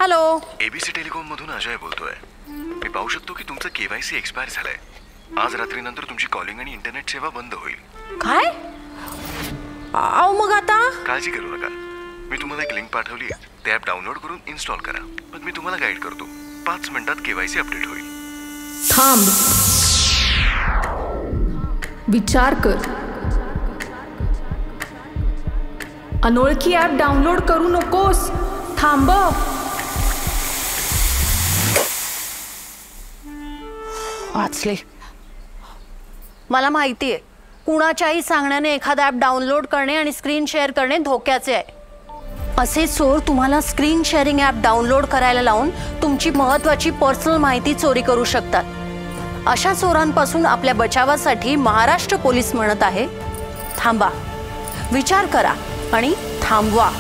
Hello, ABC telecom मधून अजय बोलतोय। मी पाहू शकतो की तुमचं केवायसी एक्सपायर झालंय। आज रात्रीनंतर तुमची कॉलिंग आणि इंटरनेट सेवा बंद होईल। काय? अहो मग आता? काळजी करू नका, मी तुम्हाला एक लिंक पाठवली आहे, ते ॲप डाउनलोड करून इन्स्टॉल करा। पण मी तुम्हाला गाईड करतो, 5 मिनिटात केवायसी अपडेट होईल। थांब, विचार कर। अनोळखी ॲप डाउनलोड करू नकोस, थांबव। वाचले। मला माहिती आहे, कुणाच्याही सांगण्याने एखादा ॲप डाउनलोड करणे आणि स्क्रीन शेअर करणे धोक्याचे आहे। असे चोर तुम्हाला स्क्रीन शेअरिंग ॲप डाउनलोड करायला लावून तुमची महत्त्वाची पर्सनल माहिती चोरी करू शकतात। अशा चोरांपासून आपल्या बचावासाठी महाराष्ट्र पोलीस म्हणत आहे, थांबा, विचार करा आणि थांबवा।